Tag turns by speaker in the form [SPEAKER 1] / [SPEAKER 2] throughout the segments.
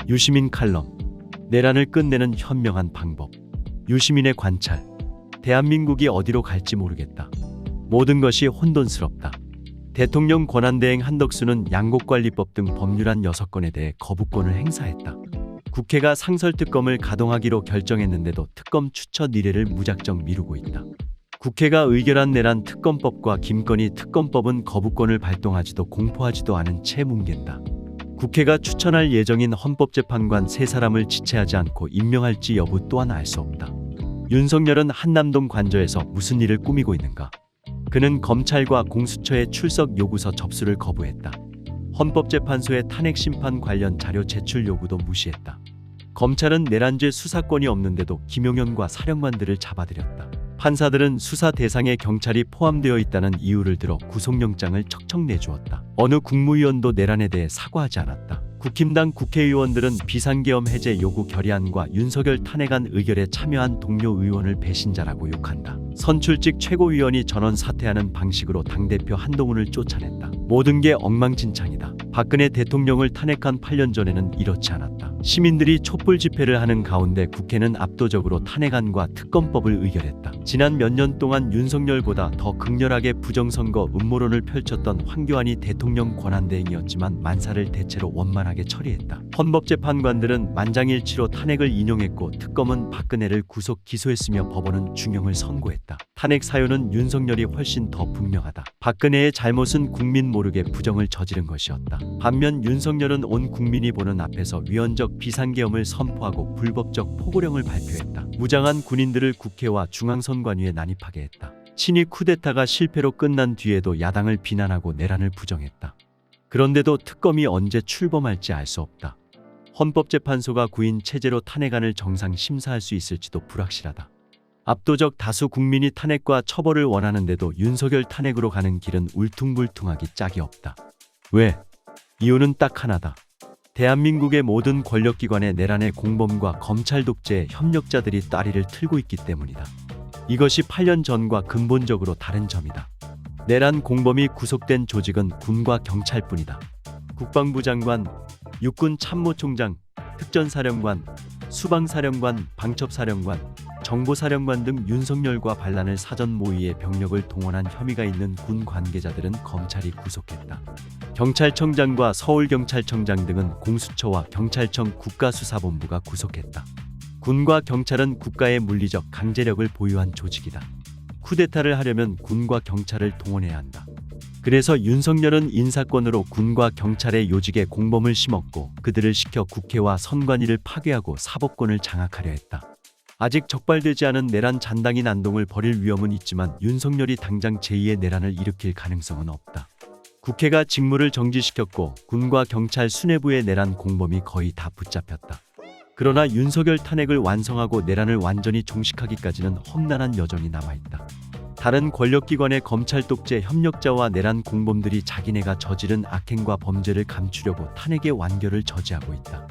[SPEAKER 1] 유시민 칼럼. 내란을 끝내는 현명한 방법. 유시민의 관찰. 대한민국이 어디로 갈지 모르겠다. 모든 것이 혼돈스럽다. 대통령 권한대행 한덕수는 양곡관리법 등 법률안 6건에 대해 거부권을 행사했다. 국회가 상설특검을 가동하기로 결정했는데도 특검 추천 의뢰를 무작정 미루고 있다. 국회가 의결한 내란 특검법과 김건희 특검법은 거부권을 발동하지도 공포하지도 않은 채 뭉갠다. 국회가 추천할 예정인 헌법재판관 3사람을 지체하지 않고 임명할지 여부 또한 알 수 없다. 윤석열은 한남동 관저에서 무슨 일을 꾸미고 있는가? 그는 검찰과 공수처의 출석 요구서 접수를 거부했다. 헌법재판소의 탄핵심판 관련 자료 제출 요구도 무시했다. 검찰은 내란죄 수사권이 없는데도 김용현과 사령관들을 잡아들였다. 판사들은 수사 대상에 경찰이 포함되어 있다는 이유를 들어 구속영장을 척척 내주었다. 어느 국무위원도 내란에 대해 사과하지 않았다. 국힘당 국회의원들은 비상계엄 해제 요구 결의안과 윤석열 탄핵안 의결에 참여한 동료 의원을 배신자라고 욕한다. 선출직 최고위원이 전원 사퇴하는 방식으로 당대표 한동훈을 쫓아냈다. 모든 게 엉망진창이다. 박근혜 대통령을 탄핵한 8년 전에는 이렇지 않았다. 시민들이 촛불 집회를 하는 가운데 국회는 압도적으로 탄핵안과 특검법을 의결했다. 지난 몇 년 동안 윤석열보다 더 극렬하게 부정선거 음모론을 펼쳤던 황교안이 대통령 권한대행이었지만 만사를 대체로 원만하게 처리했다. 헌법재판관들은 만장일치로 탄핵을 인용했고 특검은 박근혜를 구속 기소했으며 법원은 중형을 선고했다. 탄핵 사유는 윤석열이 훨씬 더 분명하다. 박근혜의 잘못은 국민 모르게 부정을 저지른 것이었다. 반면 윤석열은 온 국민이 보는 앞에서 위헌적 비상계엄을 선포하고 불법적 포고령을 발표했다. 무장한 군인들을 국회와 중앙선관위에 난입하게 했다. 친위 쿠데타가 실패로 끝난 뒤에도 야당을 비난하고 내란을 부정했다. 그런데도 특검이 언제 출범할지 알 수 없다. 헌법재판소가 구인 체제로 탄핵안을 정상 심사할 수 있을지도 불확실하다. 압도적 다수 국민이 탄핵과 처벌을 원하는데도 윤석열 탄핵으로 가는 길은 울퉁불퉁하기 짝이 없다. 왜? 이유는 딱 하나다. 대한민국의 모든 권력기관의 내란의 공범과 검찰 독재의 협력자들이 따리를 틀고 있기 때문이다. 이것이 8년 전과 근본적으로 다른 점이다. 내란 공범이 구속된 조직은 군과 경찰뿐이다. 국방부 장관, 육군 참모총장, 특전사령관, 수방사령관, 방첩사령관, 정보사령관 등 윤석열과 반란을 사전 모의에 병력을 동원한 혐의가 있는 군 관계자들은 검찰이 구속했다. 경찰청장과 서울경찰청장 등은 공수처와 경찰청 국가수사본부가 구속했다. 군과 경찰은 국가의 물리적 강제력을 보유한 조직이다. 쿠데타를 하려면 군과 경찰을 동원해야 한다. 그래서 윤석열은 인사권으로 군과 경찰의 요직에 공범을 심었고 그들을 시켜 국회와 선관위를 파괴하고 사법권을 장악하려 했다. 아직 적발되지 않은 내란 잔당인 안동을 벌일 위험은 있지만 윤석열이 당장 제2의 내란을 일으킬 가능성은 없다. 국회가 직무를 정지시켰고 군과 경찰 수뇌부의 내란 공범이 거의 다 붙잡혔다. 그러나 윤석열 탄핵을 완성하고 내란을 완전히 종식하기까지는 험난한 여정이 남아있다. 다른 권력기관의 검찰 독재 협력자와 내란 공범들이 자기네가 저지른 악행과 범죄를 감추려고 탄핵의 완결을 저지하고 있다.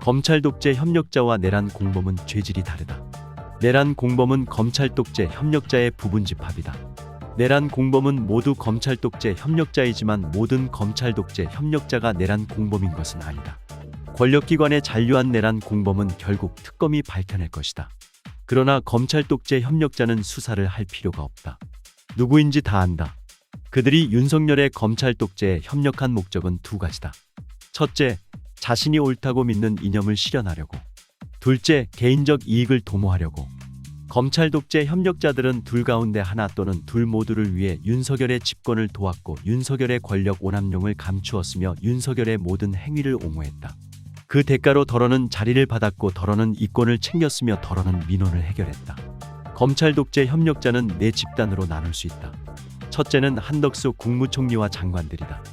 [SPEAKER 1] 검찰 독재 협력자와 내란 공범은 죄질이 다르다. 내란 공범은 검찰 독재 협력자의 부분 집합이다. 내란 공범은 모두 검찰 독재 협력자이지만 모든 검찰 독재 협력자가 내란 공범인 것은 아니다. 권력기관의 잔류한 내란 공범은 결국 특검이 밝혀낼 것이다. 그러나 검찰 독재 협력자는 수사를 할 필요가 없다. 누구인지 다 안다. 그들이 윤석열의 검찰 독재에 협력한 목적은 두 가지다. 첫째, 자신이 옳다고 믿는 이념을 실현하려고. 둘째, 개인적 이익을 도모하려고. 검찰 독재 협력자들은 둘 가운데 하나 또는 둘 모두를 위해 윤석열의 집권을 도왔고 윤석열의 권력 오남용을 감추었으며 윤석열의 모든 행위를 옹호했다. 그 대가로 덜어는 자리를 받았고 덜어는 이권을 챙겼으며 덜어는 민원을 해결했다. 검찰 독재 협력자는 네 집단으로 나눌 수 있다. 첫째는 한덕수 국무총리와 장관들이다.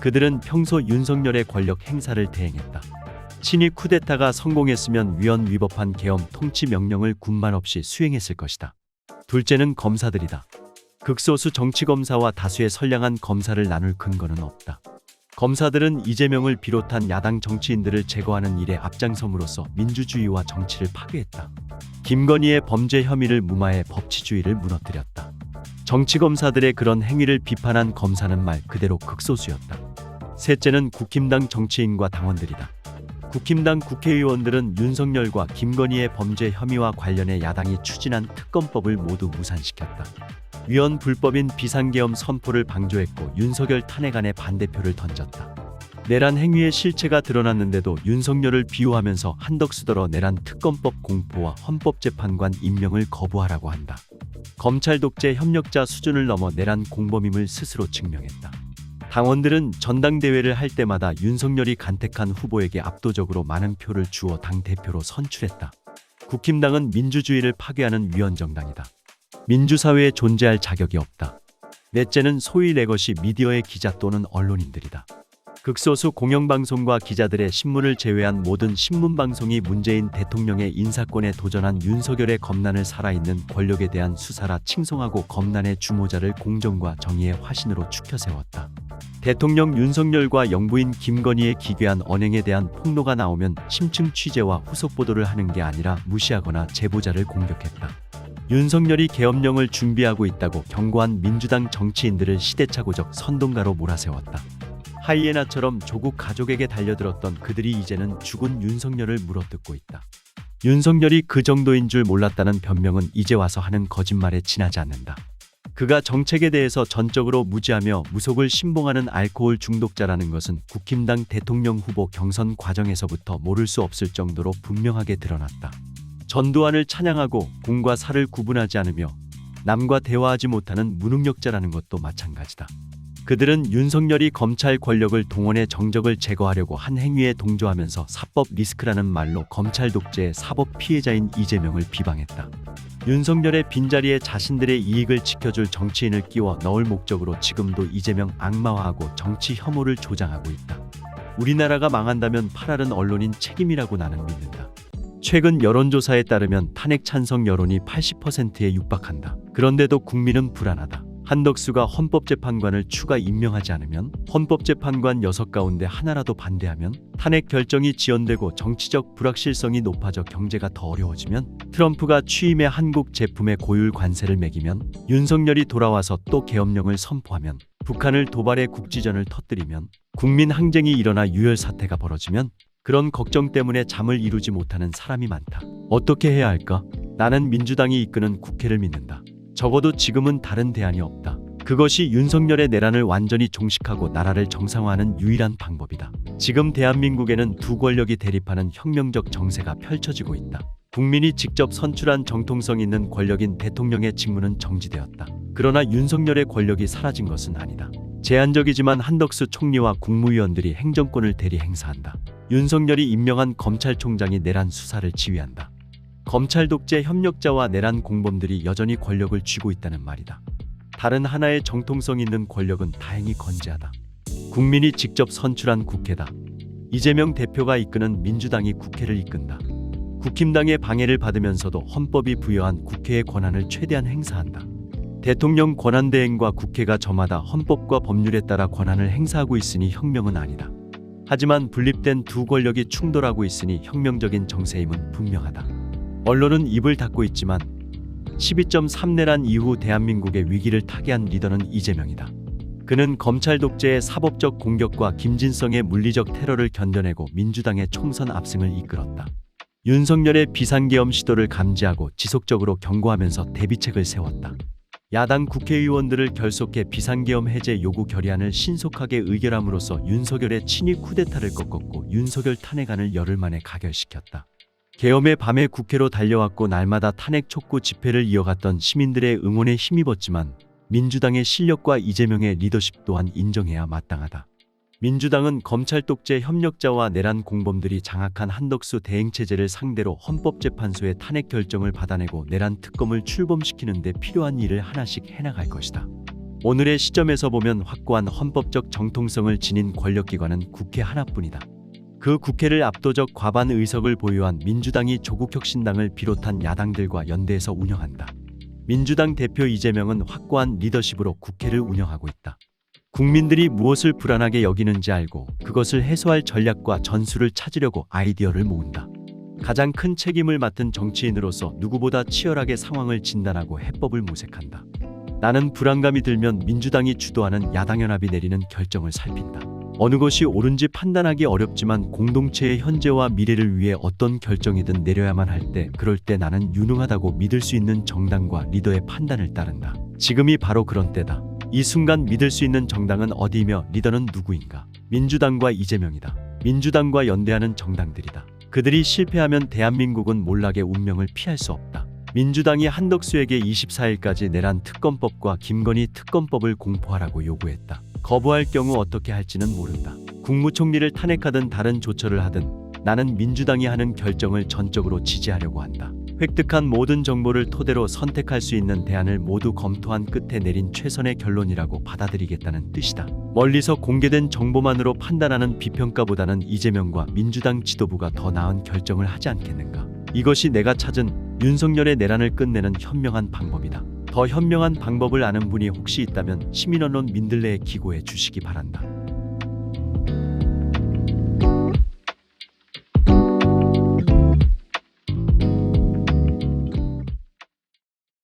[SPEAKER 1] 그들은 평소 윤석열의 권력 행사를 대행했다. 친위 쿠데타가 성공했으면 위헌 위법한 계엄 통치 명령을 군말 없이 수행했을 것이다. 둘째는 검사들이다. 극소수 정치검사와 다수의 선량한 검사를 나눌 근거는 없다. 검사들은 이재명을 비롯한 야당 정치인들을 제거하는 일에 앞장섬으로써 민주주의와 정치를 파괴했다. 김건희의 범죄 혐의를 무마해 법치주의를 무너뜨렸다. 정치검사들의 그런 행위를 비판한 검사는 말 그대로 극소수였다. 셋째는 국힘당 정치인과 당원들이다. 국힘당 국회의원들은 윤석열과 김건희의 범죄 혐의와 관련해 야당이 추진한 특검법을 모두 무산시켰다. 위헌 불법인 비상계엄 선포를 방조했고 윤석열 탄핵안에 반대표를 던졌다. 내란 행위의 실체가 드러났는데도 윤석열을 비호하면서 한덕수더러 내란 특검법 공포와 헌법재판관 임명을 거부하라고 한다. 검찰 독재 협력자 수준을 넘어 내란 공범임을 스스로 증명했다. 당원들은 전당대회를 할 때마다 윤석열이 간택한 후보에게 압도적으로 많은 표를 주어 당대표로 선출했다. 국힘당은 민주주의를 파괴하는 위헌정당이다. 민주사회에 존재할 자격이 없다. 넷째는 소위 내 것이 미디어의 기자 또는 언론인들이다. 극소수 공영방송과 기자들의 신문을 제외한 모든 신문방송이 문재인 대통령의 인사권에 도전한 윤석열의 검난을 살아있는 권력에 대한 수사라 칭송하고 검난의 주모자를 공정과 정의의 화신으로 추켜세웠다. 대통령 윤석열과 영부인 김건희의 기괴한 언행에 대한 폭로가 나오면 심층 취재와 후속 보도를 하는 게 아니라 무시하거나 제보자를 공격했다. 윤석열이 계엄령을 준비하고 있다고 경고한 민주당 정치인들을 시대착오적 선동가로 몰아세웠다. 하이에나처럼 조국 가족에게 달려들었던 그들이 이제는 죽은 윤석열을 물어뜯고 있다. 윤석열이 그 정도인 줄 몰랐다는 변명은 이제 와서 하는 거짓말에 지나지 않는다. 그가 정책에 대해서 전적으로 무지하며 무속을 신봉하는 알코올 중독자라는 것은 국힘당 대통령 후보 경선 과정에서부터 모를 수 없을 정도로 분명하게 드러났다. 전두환을 찬양하고 공과 사를 구분하지 않으며 남과 대화하지 못하는 무능력자라는 것도 마찬가지다. 그들은 윤석열이 검찰 권력을 동원해 정적을 제거하려고 한 행위에 동조하면서 사법 리스크라는 말로 검찰 독재의 사법 피해자인 이재명을 비방했다. 윤석열의 빈자리에 자신들의 이익을 지켜줄 정치인을 끼워 넣을 목적으로 지금도 이재명 악마화하고 정치 혐오를 조장하고 있다. 우리나라가 망한다면 팔아른 언론인 책임이라고 나는 믿는다. 최근 여론조사에 따르면 탄핵 찬성 여론이 80%에 육박한다. 그런데도 국민은 불안하다. 한덕수가 헌법재판관을 추가 임명하지 않으면, 헌법재판관 6 가운데 하나라도 반대하면, 탄핵 결정이 지연되고 정치적 불확실성이 높아져 경제가 더 어려워지면, 트럼프가 취임해 한국 제품의 고율 관세를 매기면, 윤석열이 돌아와서 또 계엄령을 선포하면, 북한을 도발해 국지전을 터뜨리면, 국민 항쟁이 일어나 유혈 사태가 벌어지면 그런 걱정 때문에 잠을 이루지 못하는 사람이 많다. 어떻게 해야 할까? 나는 민주당이 이끄는 국회를 믿는다. 적어도 지금은 다른 대안이 없다. 그것이 윤석열의 내란을 완전히 종식하고 나라를 정상화하는 유일한 방법이다. 지금 대한민국에는 두 권력이 대립하는 혁명적 정세가 펼쳐지고 있다. 국민이 직접 선출한 정통성 있는 권력인 대통령의 직무는 정지되었다. 그러나 윤석열의 권력이 사라진 것은 아니다. 제한적이지만 한덕수 총리와 국무위원들이 행정권을 대리 행사한다. 윤석열이 임명한 검찰총장이 내란 수사를 지휘한다. 검찰 독재 협력자와 내란 공범들이 여전히 권력을 쥐고 있다는 말이다. 다른 하나의 정통성 있는 권력은 다행히 건재하다. 국민이 직접 선출한 국회다. 이재명 대표가 이끄는 민주당이 국회를 이끈다. 국힘당의 방해를 받으면서도 헌법이 부여한 국회의 권한을 최대한 행사한다. 대통령 권한대행과 국회가 저마다 헌법과 법률에 따라 권한을 행사하고 있으니 혁명은 아니다. 하지만 분립된 두 권력이 충돌하고 있으니 혁명적인 정세임은 분명하다. 언론은 입을 닫고 있지만 12.3 내란 이후 대한민국의 위기를 타개한 리더는 이재명이다. 그는 검찰 독재의 사법적 공격과 김진성의 물리적 테러를 견뎌내고 민주당의 총선 압승을 이끌었다. 윤석열의 비상계엄 시도를 감지하고 지속적으로 경고하면서 대비책을 세웠다. 야당 국회의원들을 결속해 비상계엄 해제 요구 결의안을 신속하게 의결함으로써 윤석열의 친위 쿠데타를 꺾었고 윤석열 탄핵안을 열흘 만에 가결시켰다. 계엄의 밤에 국회로 달려왔고 날마다 탄핵 촉구 집회를 이어갔던 시민들의 응원에 힘입었지만 민주당의 실력과 이재명의 리더십 또한 인정해야 마땅하다. 민주당은 검찰 독재 협력자와 내란 공범들이 장악한 한덕수 대행체제를 상대로 헌법재판소의 탄핵 결정을 받아내고 내란 특검을 출범시키는 데 필요한 일을 하나씩 해나갈 것이다. 오늘의 시점에서 보면 확고한 헌법적 정통성을 지닌 권력기관은 국회 하나뿐이다. 그 국회를 압도적 과반 의석을 보유한 민주당이 조국혁신당을 비롯한 야당들과 연대해서 운영한다. 민주당 대표 이재명은 확고한 리더십으로 국회를 운영하고 있다. 국민들이 무엇을 불안하게 여기는지 알고 그것을 해소할 전략과 전술을 찾으려고 아이디어를 모은다. 가장 큰 책임을 맡은 정치인으로서 누구보다 치열하게 상황을 진단하고 해법을 모색한다. 나는 불안감이 들면 민주당이 주도하는 야당연합이 내리는 결정을 살핀다. 어느 것이 옳은지 판단하기 어렵지만 공동체의 현재와 미래를 위해 어떤 결정이든 내려야만 할 때, 그럴 때 나는 유능하다고 믿을 수 있는 정당과 리더의 판단을 따른다. 지금이 바로 그런 때다. 이 순간 믿을 수 있는 정당은 어디이며 리더는 누구인가? 민주당과 이재명이다. 민주당과 연대하는 정당들이다. 그들이 실패하면 대한민국은 몰락의 운명을 피할 수 없다. 민주당이 한덕수에게 24일까지 내란 특검법과 김건희 특검법을 공포하라고 요구했다. 거부할 경우 어떻게 할지는 모른다. 국무총리를 탄핵하든 다른 조처를 하든 나는 민주당이 하는 결정을 전적으로 지지하려고 한다. 획득한 모든 정보를 토대로 선택할 수 있는 대안을 모두 검토한 끝에 내린 최선의 결론이라고 받아들이겠다는 뜻이다. 멀리서 공개된 정보만으로 판단하는 비평가보다는 이재명과 민주당 지도부가 더 나은 결정을 하지 않겠는가. 이것이 내가 찾은 윤석열의 내란을 끝내는 현명한 방법이다. 더 현명한 방법을 아는 분이 혹시 있다면 시민언론 민들레에 기고해 주시기 바란다.